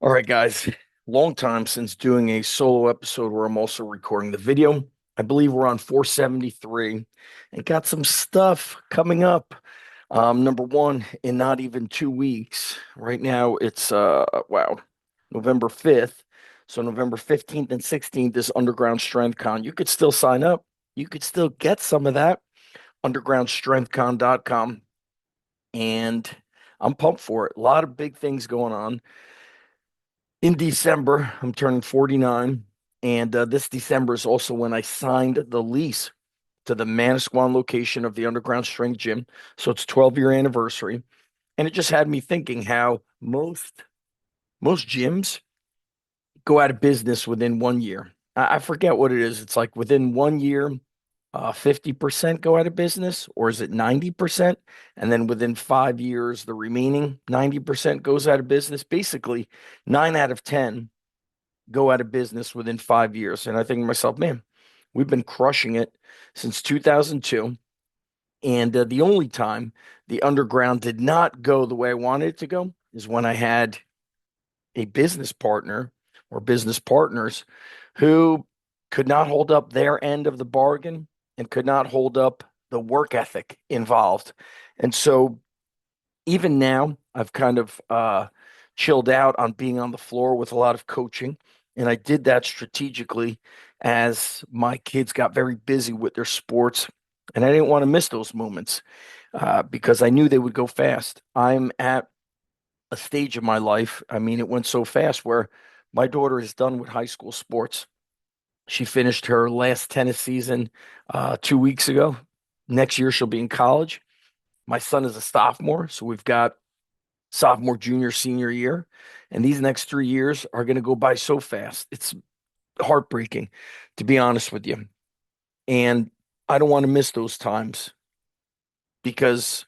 All right, guys. Long time since doing a solo episode where I'm also recording the video. I believe we're on 473 and got some stuff coming up. Number one, in not even 2 weeks. Right now it's November 5th. So November 15th and 16th is Underground Strength Con. You could still sign up. You could still get some of that. Undergroundstrengthcon.com. And I'm pumped for it. A lot of big things going on. In December, I'm turning 49, and this December is also when I signed the lease to the Manasquan location of the Underground Strength Gym. So it's 12-year anniversary, and it just had me thinking how most gyms go out of business within 1 year. I forget what it is. It's like within 1 year, 50% go out of business, or is it 90%? And then within 5 years, the remaining 90% goes out of business. Basically, 9 out of 10 go out of business within 5 years. And I think to myself, man, we've been crushing it since 2002. And the only time the underground did not go the way I wanted it to go is when I had a business partner or business partners who could not hold up their end of the bargain and could not hold up the work ethic involved. And so even now, I've kind of chilled out on being on the floor with a lot of coaching. And I did that strategically as my kids got very busy with their sports. And I didn't want to miss those moments because I knew they would go fast. I'm at a stage of my life. I mean, it went so fast where my daughter is done with high school sports. She finished her last tennis season 2 weeks ago. Next year, she'll be in college. My son is a sophomore, so we've got sophomore, junior, senior year. And these next 3 years are going to go by so fast. It's heartbreaking, to be honest with you. And I don't want to miss those times because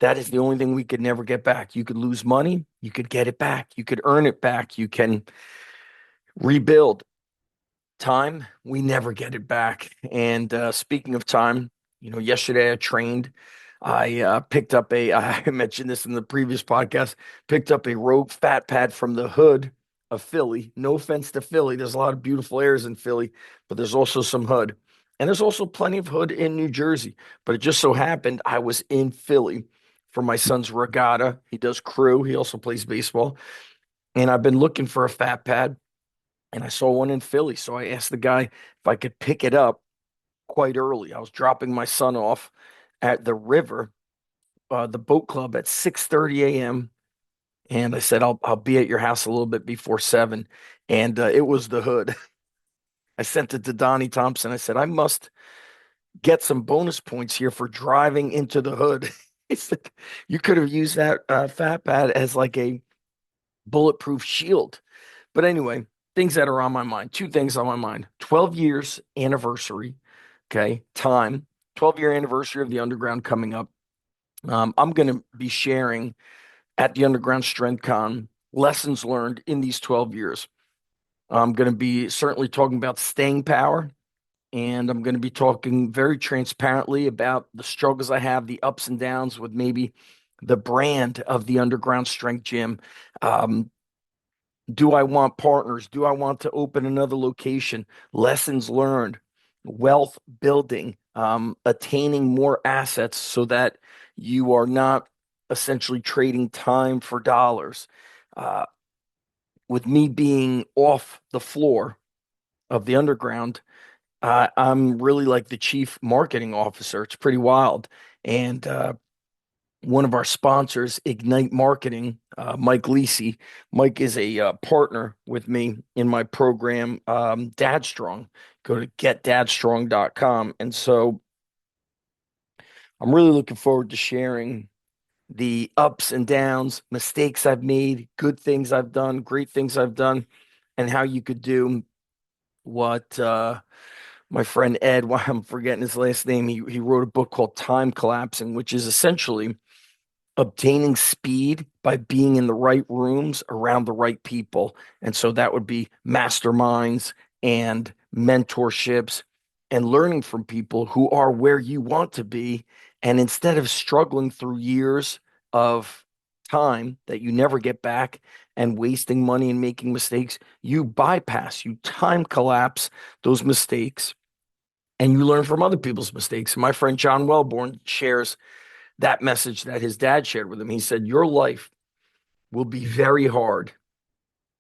that is the only thing we could never get back. You could lose money, you could get it back, you could earn it back, you can rebuild. Time, we never get it back. And speaking of time, yesterday I trained. I picked up I mentioned this in the previous podcast, picked up a Rogue fat pad from the hood of Philly. No offense to Philly. There's a lot of beautiful areas in Philly, but there's also some hood. And there's also plenty of hood in New Jersey. But it just so happened I was in Philly for my son's regatta. He does crew. He also plays baseball. And I've been looking for a fat pad and I saw one in Philly. So I asked the guy if I could pick it up quite early. I was dropping my son off at the river, the boat club at 6:30 a.m. And I said, I'll be at your house a little bit before 7. And it was the hood. I sent it to Donnie Thompson. I said, I must get some bonus points here for driving into the hood. He said, you could have used that fat pad as like a bulletproof shield. But anyway, things that are on my mind. Two things on my mind. 12 years anniversary. Okay. Time. 12-year anniversary of the underground coming up. I'm going to be sharing at the Underground Strength Con lessons learned in these 12 years. I'm going to be certainly talking about staying power, and I'm going to be talking very transparently about the struggles I have, the ups and downs with maybe the brand of the Underground Strength Gym. Um, do I want partners? Do I want to open another location? Lessons learned, wealth building, attaining more assets so that you are not essentially trading time for dollars. Uh, with me being off the floor of the underground, I'm really like the chief marketing officer. It's pretty wild. And one of our sponsors, Ignite Marketing, Mike Lisi. Mike is a partner with me in my program, Dad Strong. Go to getdadstrong.com. And so I'm really looking forward to sharing the ups and downs, mistakes I've made, good things I've done, great things I've done, and how you could do what my friend Ed, why I'm forgetting his last name, he wrote a book called Time Collapsing, which is essentially obtaining speed by being in the right rooms around the right people. And so that would be masterminds and mentorships and learning from people who are where you want to be. And instead of struggling through years of time that you never get back and wasting money and making mistakes, you bypass, you time collapse those mistakes and you learn from other people's mistakes. My friend John Wellborn shares that message that his dad shared with him. He said, your life will be very hard.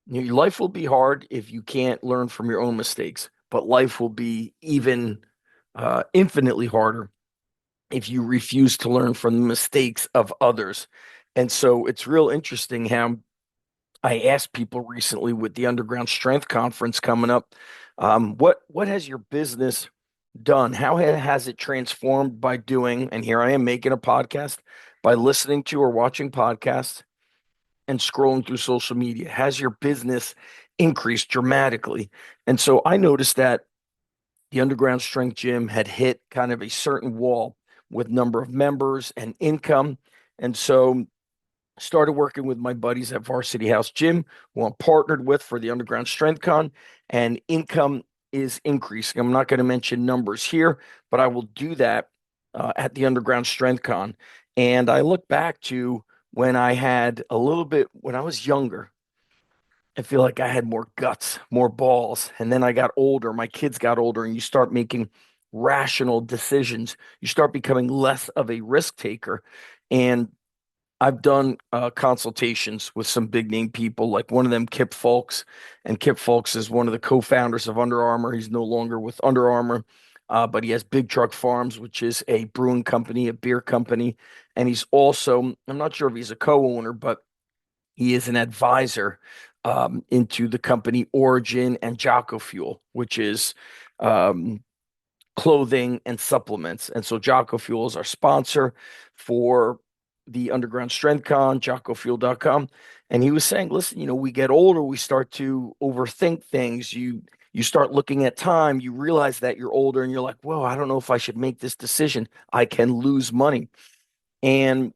Your life will be hard if you can't learn from your own mistakes, but life will be even infinitely harder if you refuse to learn from the mistakes of others. And so it's real interesting how I asked people recently with the Underground Strength Conference coming up, what has your business done? How has it transformed by doing, and here I am making a podcast, by listening to or watching podcasts and scrolling through social media? Has your business increased dramatically? And so I noticed that the Underground Strength Gym had hit kind of a certain wall with number of members and income. And so started working with my buddies at Varsity House Gym, who I'm partnered with for the Underground Strength Con, and income is increasing. I'm not going to mention numbers here, but I will do that at the Underground Strength Con. And I look back to when I had a little bit, when I was younger, I feel like I had more guts, more balls. And then I got older, my kids got older, and you start making rational decisions. You start becoming less of a risk taker. And I've done consultations with some big name people, like one of them, Kip Fulks. And Kip Fulks is one of the co-founders of Under Armour. He's no longer with Under Armour, but he has Big Truck Farms, which is a brewing company, a beer company. And he's also, I'm not sure if he's a co-owner, but he is an advisor into the company Origin and Jocko Fuel, which is um, clothing and supplements. And so Jocko Fuel is our sponsor for the Underground Strength Con, jockofuel.com. And he was saying, listen, we get older, we start to overthink things. You start looking at time, you realize that you're older and you're like, well, I don't know if I should make this decision. I can lose money. And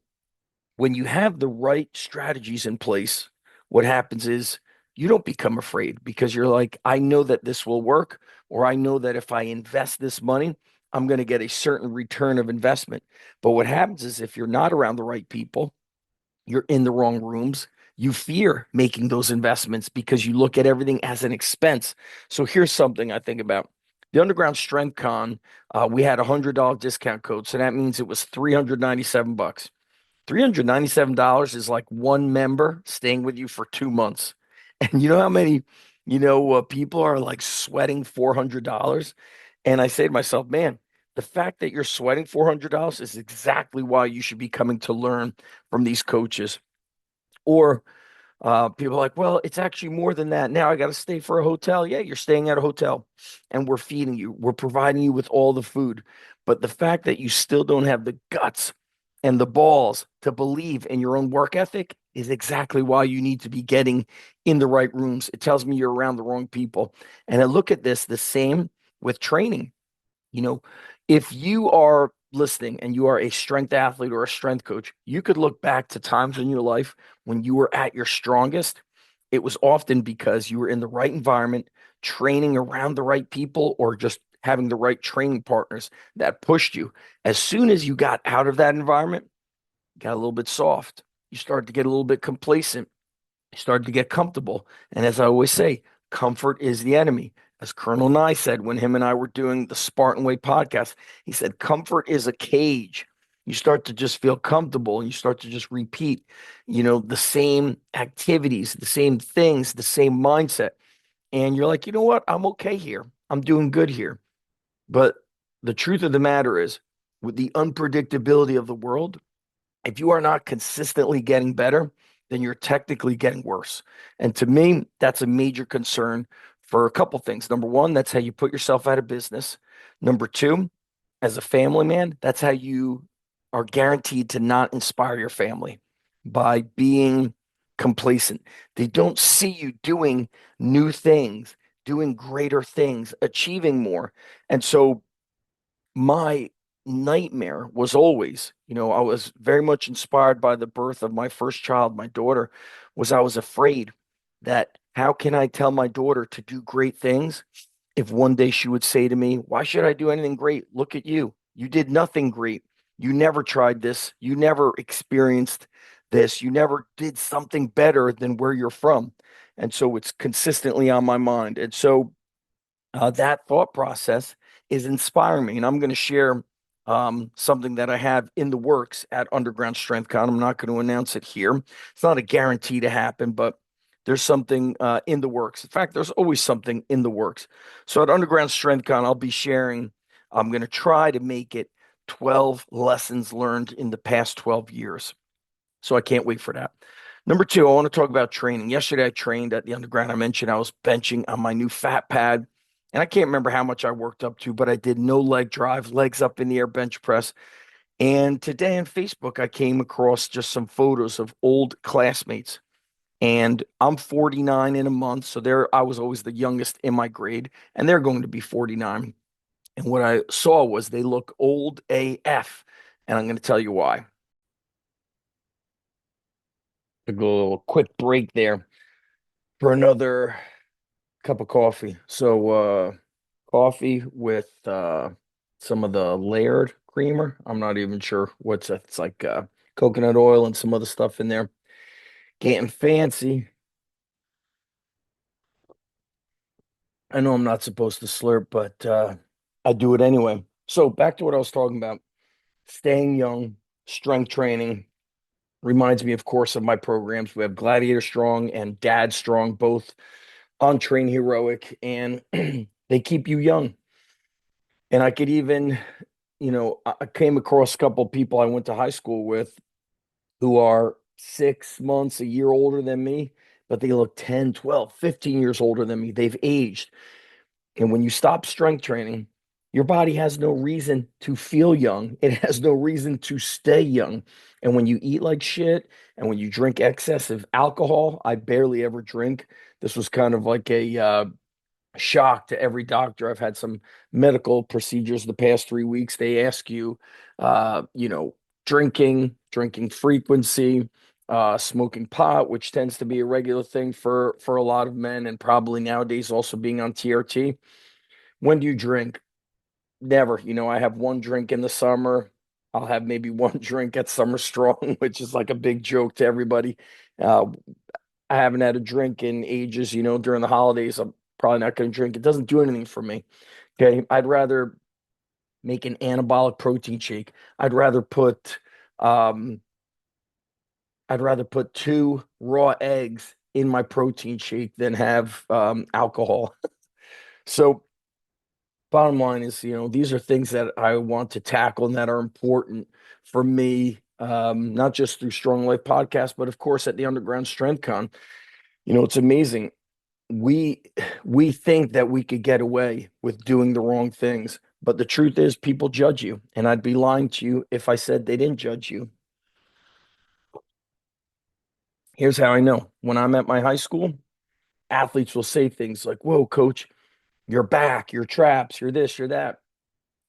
when you have the right strategies in place, what happens is you don't become afraid because you're like, I know that this will work, or I know that if I invest this money, I'm going to get a certain return of investment. But what happens is if you're not around the right people, you're in the wrong rooms, you fear making those investments because you look at everything as an expense. So here's something I think about. The Underground Strength Con, we had $100 discount code. So that means it was 397 bucks. $397 is like one member staying with you for 2 months. And you know how many, people are like sweating $400? And I say to myself, man, the fact that you're sweating $400 is exactly why you should be coming to learn from these coaches. Or people are like, well, it's actually more than that. Now I got to stay for a hotel. Yeah, you're staying at a hotel and we're feeding you, we're providing you with all the food. But the fact that you still don't have the guts and the balls to believe in your own work ethic is exactly why you need to be getting in the right rooms. It tells me you're around the wrong people. And I look at this the same with training. You know, if you are listening and you are a strength athlete or a strength coach, you could look back to times in your life when you were at your strongest. It was often because you were in the right environment, training around the right people, or just having the right training partners that pushed you. As soon as you got out of that environment, you got a little bit soft. You started to get a little bit complacent. You started to get comfortable. And as I always say, comfort is the enemy. As Colonel Nye said when him and I were doing the Spartan Way podcast, he said, comfort is a cage. You start to just feel comfortable and you start to just repeat, the same activities, the same things, the same mindset. And you're like, you know what? I'm okay here. I'm doing good here. But the truth of the matter is, with the unpredictability of the world, if you are not consistently getting better, then you're technically getting worse. And to me, that's a major concern for a couple things. Number one, that's how you put yourself out of business. Number two, as a family man, that's how you are guaranteed to not inspire your family by being complacent. They don't see you doing new things, doing greater things, achieving more. And so my nightmare was always, I was very much inspired by the birth of my first child, my daughter, was I was afraid that how can I tell my daughter to do great things if one day she would say to me, why should I do anything great? Look at you. You did nothing great. You never tried this. You never experienced this. You never did something better than where you're from. And so it's consistently on my mind. And so that thought process is inspiring me. And I'm going to share something that I have in the works at Underground Strength Con. I'm not going to announce it here. It's not a guarantee to happen, but there's something in the works. In fact, there's always something in the works. So at Underground Strength Con, I'll be sharing, I'm going to try to make it 12 lessons learned in the past 12 years. So I can't wait for that. Number two, I want to talk about training. Yesterday, I trained at the underground. I mentioned I was benching on my new fat pad. And I can't remember how much I worked up to, but I did no leg drive, legs up in the air bench press. And today on Facebook, I came across just some photos of old classmates. And I'm 49 in a month. So there I was always the youngest in my grade, and they're going to be 49. And what I saw was they look old AF. And I'm going to tell you why. Took a little quick break there for another cup of coffee. So coffee with some of the layered creamer. I'm not even sure what's that. It's like coconut oil and some other stuff in there. Getting fancy. I know I'm not supposed to slurp, but I do it anyway. So back to what I was talking about. Staying young, strength training reminds me, of course, of my programs. We have Gladiator Strong and Dad Strong, both on Train Heroic, and they keep you young. And I could even, I came across a couple of people I went to high school with who are 6 months, a year older than me, but they look 10, 12, 15 years older than me. They've aged. And when you stop strength training, your body has no reason to feel young. It has no reason to stay young. And when you eat like shit and when you drink excessive alcohol, I barely ever drink. This was kind of like a shock to every doctor. I've had some medical procedures the past 3 weeks. They ask you, drinking frequency, smoking pot, which tends to be a regular thing for a lot of men, and probably nowadays also being on TRT. When do you drink? Never. I have one drink in the summer. I'll have maybe one drink at Summer Strong, which is like a big joke to everybody. Uh, I haven't had a drink in ages, during the holidays. I'm probably not going to drink. It doesn't do anything for me. Okay. I'd rather make an anabolic protein shake. I'd rather put um I'd rather put two raw eggs in my protein shake than have alcohol. So bottom line is, these are things that I want to tackle and that are important for me, not just through Strong Life podcast, but of course at the Underground Strength Con. It's amazing. we we think that we could get away with doing the wrong things, but the truth is people judge you, and I'd be lying to you if I said they didn't judge you. Here's how I know. When I'm at my high school, athletes will say things like, "Whoa, coach, you're back, you're traps, you're this, you're that."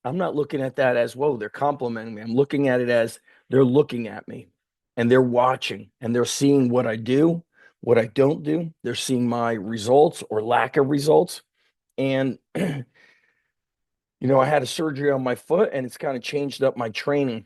I'm not looking at that as, "Whoa, they're complimenting me." I'm looking at it as they're looking at me and they're watching and they're seeing what I do, what I don't do. They're seeing my results or lack of results. And I had a surgery on my foot and it's kind of changed up my training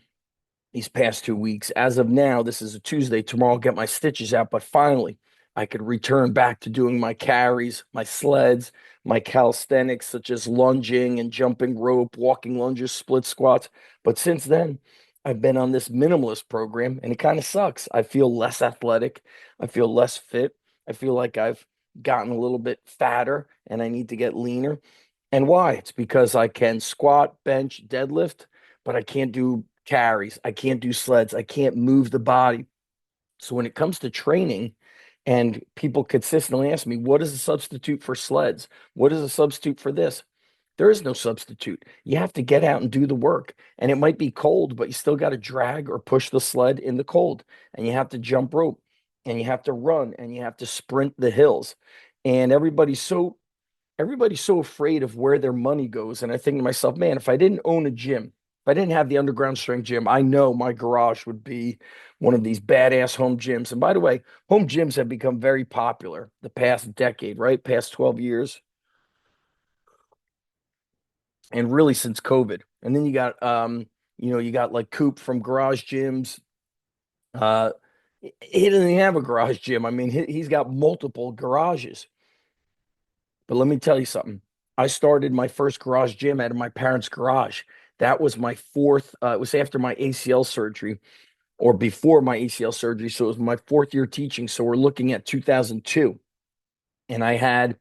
these past 2 weeks. As of now, this is a Tuesday. Tomorrow I'll get my stitches out, but finally I could return back to doing my carries, my sleds, my calisthenics, such as lunging and jumping rope, walking lunges, split squats. But since then, I've been on this minimalist program and it kind of sucks. I feel less athletic. I feel less fit. I feel like I've gotten a little bit fatter and I need to get leaner. And why? It's because I can squat, bench, deadlift, but I can't do carries. I can't do sleds. I can't move the body. So when it comes to training, and people consistently ask me, what is a substitute for sleds? What is a substitute for this? There is no substitute. You have to get out and do the work. And it might be cold, but you still got to drag or push the sled in the cold. And you have to jump rope and you have to run and you have to sprint the hills. And everybody's so afraid of where their money goes. And I think to myself, man, if I didn't own a gym, if I didn't have the underground strength gym, I know my garage would be one of these badass home gyms. And by the way, home gyms have become very popular the past decade, right? Past 12 years, and really since COVID. And then you got like Coop from Garage Gyms. Uh, He doesn't even have a garage gym. I mean, he's got multiple garages. But let me tell you something. I started my first garage gym out of my parents' garage. That was my fourth, it was after my ACL surgery or before my ACL surgery. So it was my fourth year teaching. So we're looking at 2002. And I had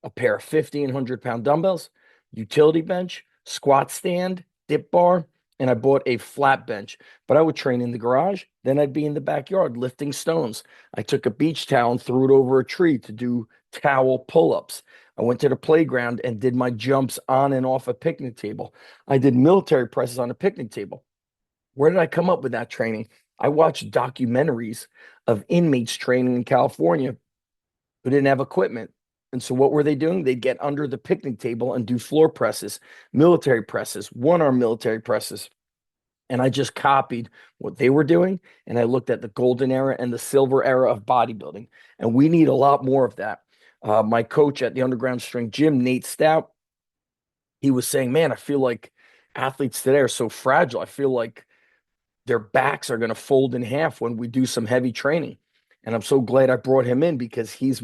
a pair of 1,500-pound dumbbells, utility bench, squat stand, dip bar, and I bought a flat bench. But I would train in the garage. Then I'd be in the backyard lifting stones. I took a beach towel and threw it over a tree to do towel pull-ups. I went to the playground and did my jumps on and off a picnic table. I did military presses on a picnic table. Where did I come up with that training? I watched documentaries of inmates training in California who didn't have equipment. And so what were they doing? They'd get under the picnic table and do floor presses, military presses, one-arm military presses. And I just copied what they were doing. And I looked at the golden era and the silver era of bodybuilding. And we need a lot more of that. My coach at the Underground Strength Gym, Nate Stout, he was saying, man, I feel like athletes today are so fragile. I feel like their backs are going to fold in half when we do some heavy training. And I'm so glad I brought him in because he's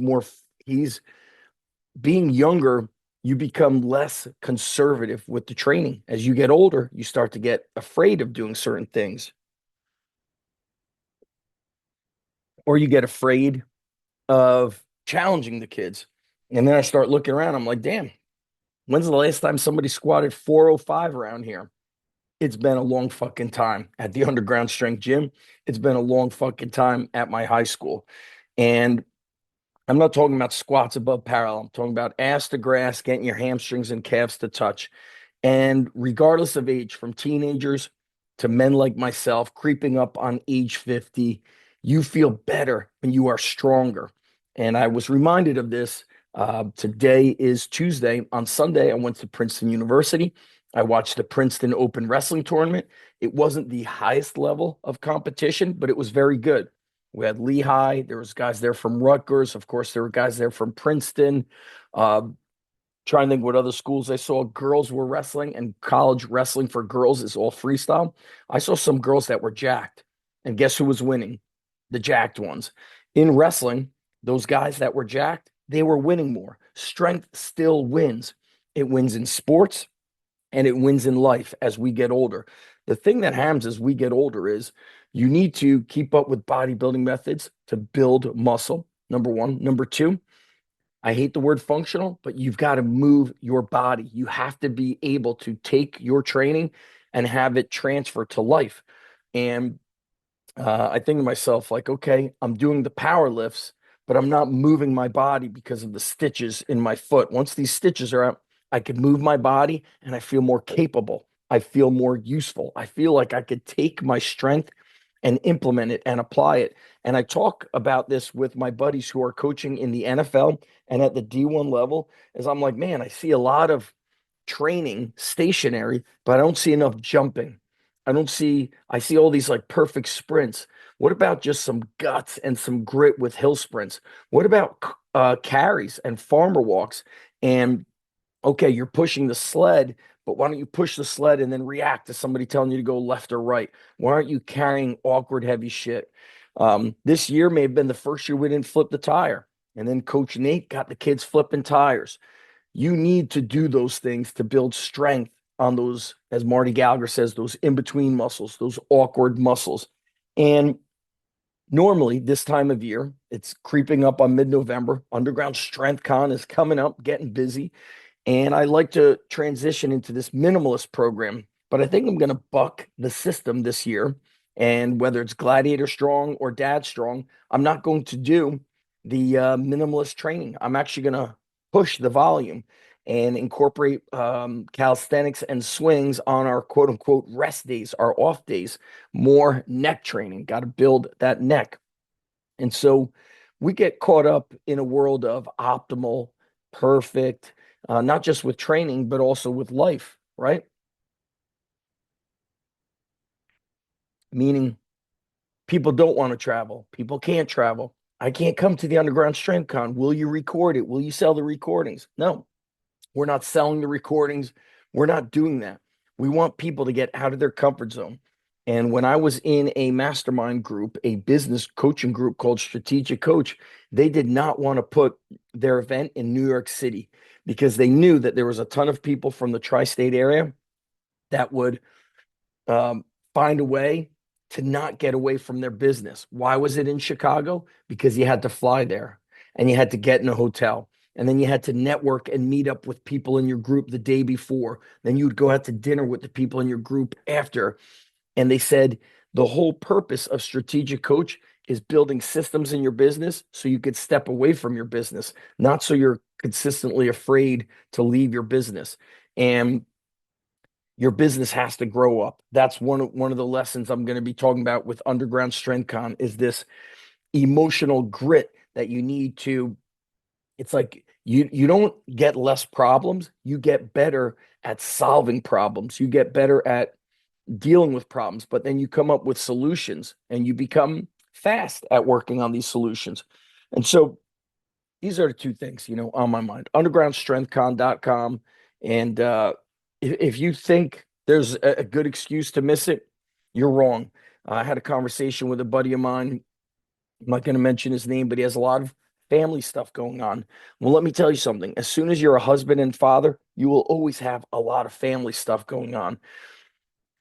being younger, you become less conservative with the training. As you get older, you start to get afraid of doing certain things, or you get afraid of challenging the kids. And then I start looking around. I'm like, damn, when's the last time somebody squatted 405 around here? It's been a long fucking time at the Underground Strength Gym. It's been a long fucking time at my high school. And I'm not talking about squats above parallel. I'm talking about ass to grass, getting your hamstrings and calves to touch. And regardless of age, from teenagers to men like myself, creeping up on age 50, you feel better and you are stronger. And I was reminded of this. Today is Tuesday. On Sunday, I went to Princeton University. I watched the Princeton Open Wrestling Tournament. It wasn't the highest level of competition, but it was very good. We had Lehigh. There was guys there from Rutgers. Of course, there were guys there from Princeton. Uh, Trying to think what other schools I saw. Girls were wrestling, and college wrestling for girls is all freestyle. I saw some girls that were jacked. And guess who was winning? The jacked ones. In wrestling, those guys that were jacked, they were winning more. Strength still wins. It wins in sports and it wins in life as we get older. The thing that happens as we get older is you need to keep up with bodybuilding methods to build muscle, number one. Number two, I hate the word functional, but you've got to move your body. You have to be able to take your training and have it transfer to life. And I think to myself, like, okay, I'm doing the power lifts, but I'm not moving my body because of the stitches in my foot. Once these stitches are out, I can move my body and I feel more capable. I feel more useful. I feel like I could take my strength and implement it and apply it. And I talk about this with my buddies who are coaching in the NFL and at the D1 level, as I'm like, man, I see a lot of training stationary, but I don't see enough jumping. I see all these like perfect sprints. What about just some guts and some grit with hill sprints? What about carries and farmer walks? And okay, you're pushing the sled, but why don't you push the sled and then react to somebody telling you to go left or right? Why aren't you carrying awkward, heavy shit? This year may have been the first year we didn't flip the tire. And then Coach Nate got the kids flipping tires. You need to do those things to build strength on those, as Marty Gallagher says, those in between muscles, those awkward muscles. And normally, this time of year, it's creeping up on mid November. Underground Strength Con is coming up, getting busy. And I like to transition into this minimalist program, but I think I'm going to buck the system this year. And whether it's Gladiator Strong or Dad Strong, I'm not going to do the minimalist training. I'm actually going to push the volume and incorporate calisthenics and swings on our quote unquote rest days, our off days, more neck training. Got to build that neck. And so we get caught up in a world of optimal, perfect, not just with training, but also with life, right? Meaning people don't want to travel. People can't travel. I can't come to the Underground Strength Con. Will you record it? Will you sell the recordings? No, we're not selling the recordings. We're not doing that. We want people to get out of their comfort zone. And when I was in a mastermind group, a business coaching group called Strategic Coach, they did not want to put their event in New York City because they knew that there was a ton of people from the tri-state area that would um, find a way to not get away from their business. Why was it in Chicago? Because you had to fly there and you had to get in a hotel. And then you had to network and meet up with people in your group the day before. Then you would go out to dinner with the people in your group after. And they said the whole purpose of strategic coach is building systems in your business so you could step away from your business, not so you're consistently afraid to leave your business. And your business has to grow up. That's one of the lessons I'm going to be talking about with Underground Strength Con is this emotional grit that you need to. It's like you don't get less problems, you get better at solving problems. You get better at dealing with problems, but then you come up with solutions and you become fast at working on these solutions. And so these are the two things, on my mind. Undergroundstrengthcon.com. And if you think there's a good excuse to miss it, you're wrong. I had a conversation with a buddy of mine. I'm not going to mention his name, but he has a lot of family stuff going on. Well, let me tell you something. As soon as you're a husband and father, you will always have a lot of family stuff going on.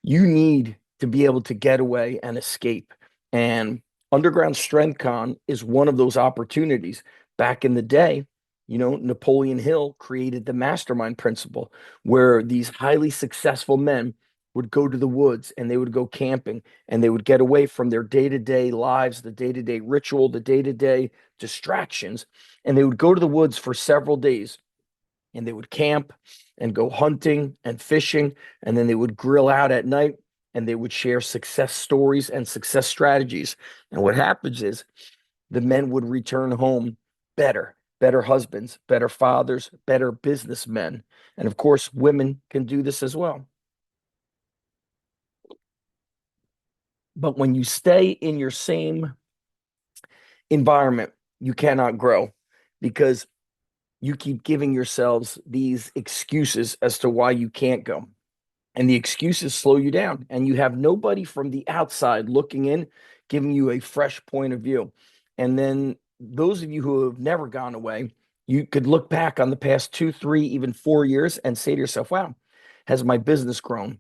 You need to be able to get away and escape. And Underground Strength Con is one of those opportunities. Back in the day, Napoleon Hill created the mastermind principle where these highly successful men would go to the woods and they would go camping and they would get away from their day-to-day lives, the day-to-day ritual, the day-to-day distractions, and they would go to the woods for several days and they would camp and go hunting and fishing, and then they would grill out at night and they would share success stories and success strategies. And what happens is the men would return home better husbands, better fathers, better businessmen. And of course, women can do this as well. But when you stay in your same environment, you cannot grow because you keep giving yourselves these excuses as to why you can't go. And the excuses slow you down. And you have nobody from the outside looking in, giving you a fresh point of view. And then those of you who have never gone away, you could look back on the past 2, 3, even 4 years and say to yourself, wow, has my business grown?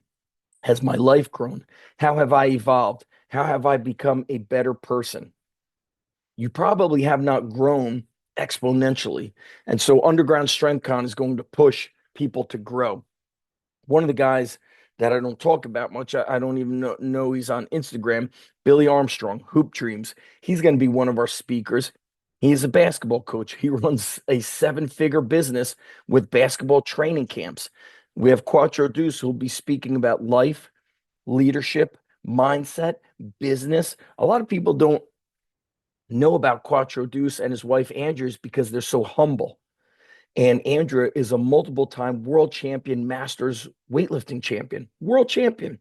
Has my life grown? How have I evolved? How have I become a better person? You probably have not grown exponentially. And so Underground Strength Con is going to push people to grow. One of the guys that I don't talk about much, I don't even know he's on Instagram, Billy Armstrong, Hoop Dreams. He's going to be one of our speakers. He's a basketball coach. He runs a 7-figure business with basketball training camps. We have Quattro Deuce, who'll be speaking about life, leadership, mindset, business. A lot of people don't know about Quattro Deuce and his wife Andrews because they're so humble. And Andrea is a multiple time world champion, masters weightlifting champion, world champion.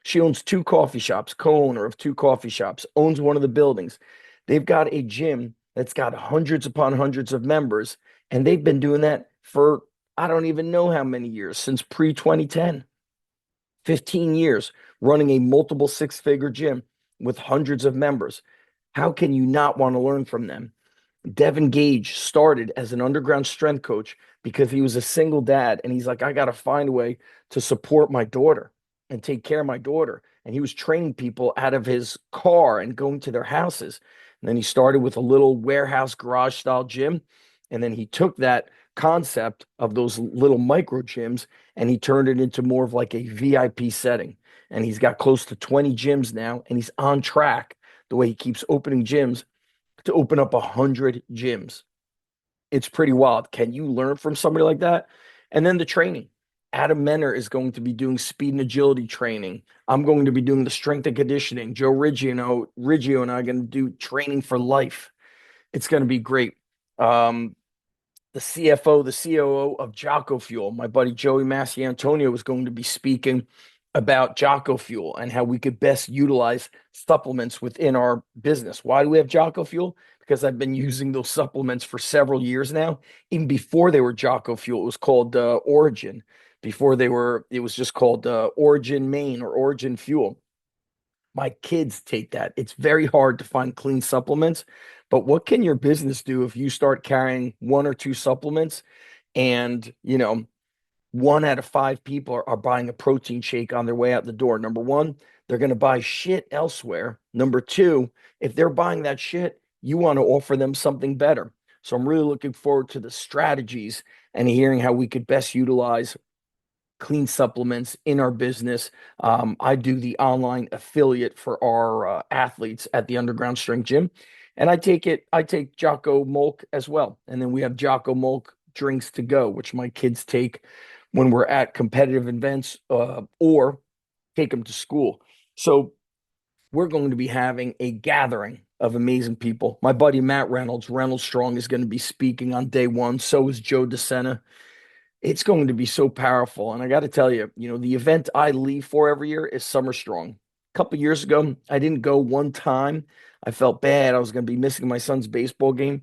She owns 2 coffee shops, co-owner of 2 coffee shops, owns one of the buildings. They've got a gym that's got hundreds upon hundreds of members. And they've been doing that for, I don't even know how many years, since pre 2010, 15 years, running a multiple 6-figure gym with hundreds of members. How can you not want to learn from them? Devin Gage started as an underground strength coach because he was a single dad. And he's like, I got to find a way to support my daughter and take care of my daughter. And he was training people out of his car and going to their houses. And then he started with a little warehouse garage style gym. And then he took that concept of those little micro gyms and he turned it into more of like a VIP setting. And he's got close to 20 gyms now. And he's on track the way he keeps opening gyms to open up 100 gyms. It's pretty wild. Can you learn from somebody like that? And then the training. Adam Menner is going to be doing speed and agility training. I'm going to be doing the strength and conditioning. Joe Riggio and I are going to do training for life. It's going to be great. The CFO, the COO of Jocko Fuel, my buddy Joey Massiantonio, is going to be speaking about Jocko Fuel and how we could best utilize supplements within our business. Why do we have Jocko Fuel? Because I've been using those supplements for several years now. Even before they were Jocko Fuel, it was called Origin. Before it was just called Origin Main or Origin Fuel. My kids take that. It's very hard to find clean supplements, but what can your business do if you start carrying one or two supplements and, one out of five people are buying a protein shake on their way out the door? Number one, they're going to buy shit elsewhere. Number two, if they're buying that shit, you want to offer them something better. So I'm really looking forward to the strategies and hearing how we could best utilize clean supplements in our business. I do the online affiliate for our athletes at the Underground Strength Gym, and I take Jocko Molk as well. And then we have Jocko Molk drinks to go, which my kids take when we're at competitive events or take them to school. So we're going to be having a gathering of amazing people. My buddy Matt Reynolds Strong, is going to be speaking on day one. So is Joe DeSena. It's going to be so powerful. And I got to tell you, the event I leave for every year is Summer Strong. A couple years ago, I didn't go one time. I felt bad. I was going to be missing my son's baseball game.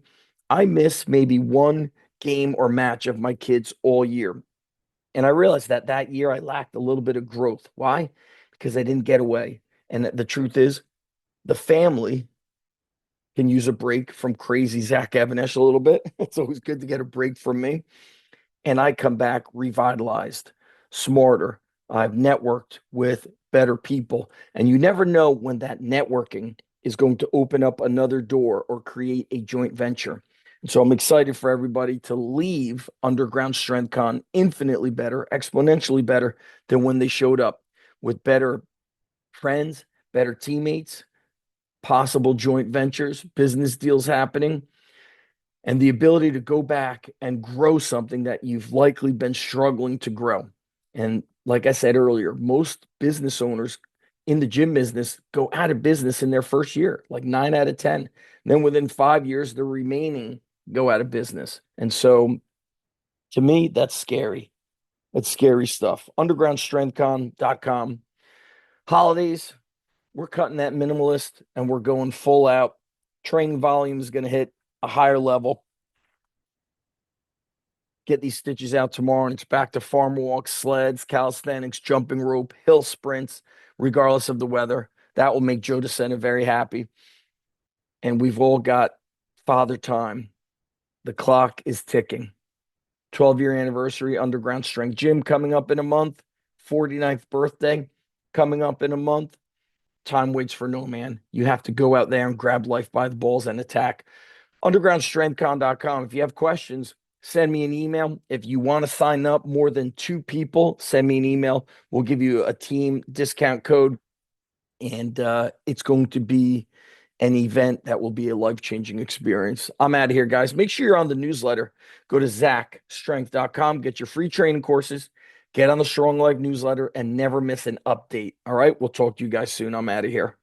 I miss maybe one game or match of my kids all year. And I realized that year I lacked a little bit of growth. Why? Because I didn't get away. And the truth is, the family can use a break from crazy Zach Evanesh a little bit. It's always good to get a break from me, and I come back revitalized, smarter. I've networked with better people. And you never know when that networking is going to open up another door or create a joint venture. And so I'm excited for everybody to leave Underground Strength Con infinitely better, exponentially better than when they showed up, with better friends, better teammates, possible joint ventures, business deals happening, and the ability to go back and grow something that you've likely been struggling to grow. And like I said earlier, most business owners in the gym business go out of business in their first year, like 9 out of 10. And then within 5 years, the remaining go out of business. And so to me, that's scary. That's scary stuff. Undergroundstrengthcon.com. Holidays, we're cutting that minimalist and we're going full out. Training volume is going to hit a higher level. Get these stitches out tomorrow, and it's back to farm walks, sleds, calisthenics, jumping rope, hill sprints, regardless of the weather. That will make Joe DeSena very happy. And we've all got father time. The clock is ticking. 12-year anniversary, Underground Strength Gym coming up in a month. 49th birthday coming up in a month. Time waits for no man. You have to go out there and grab life by the balls and attack. Undergroundstrengthcon.com. If you have questions, send me an email. If you want to sign up more than two people, send me an email. We'll give you a team discount code, and it's going to be an event that will be a life-changing experience. I'm out of here, guys. Make sure you're on the newsletter. Go to zachstrength.com, get your free training courses, get on the Strong Life newsletter, and never miss an update. All right, we'll talk to you guys soon. I'm out of here.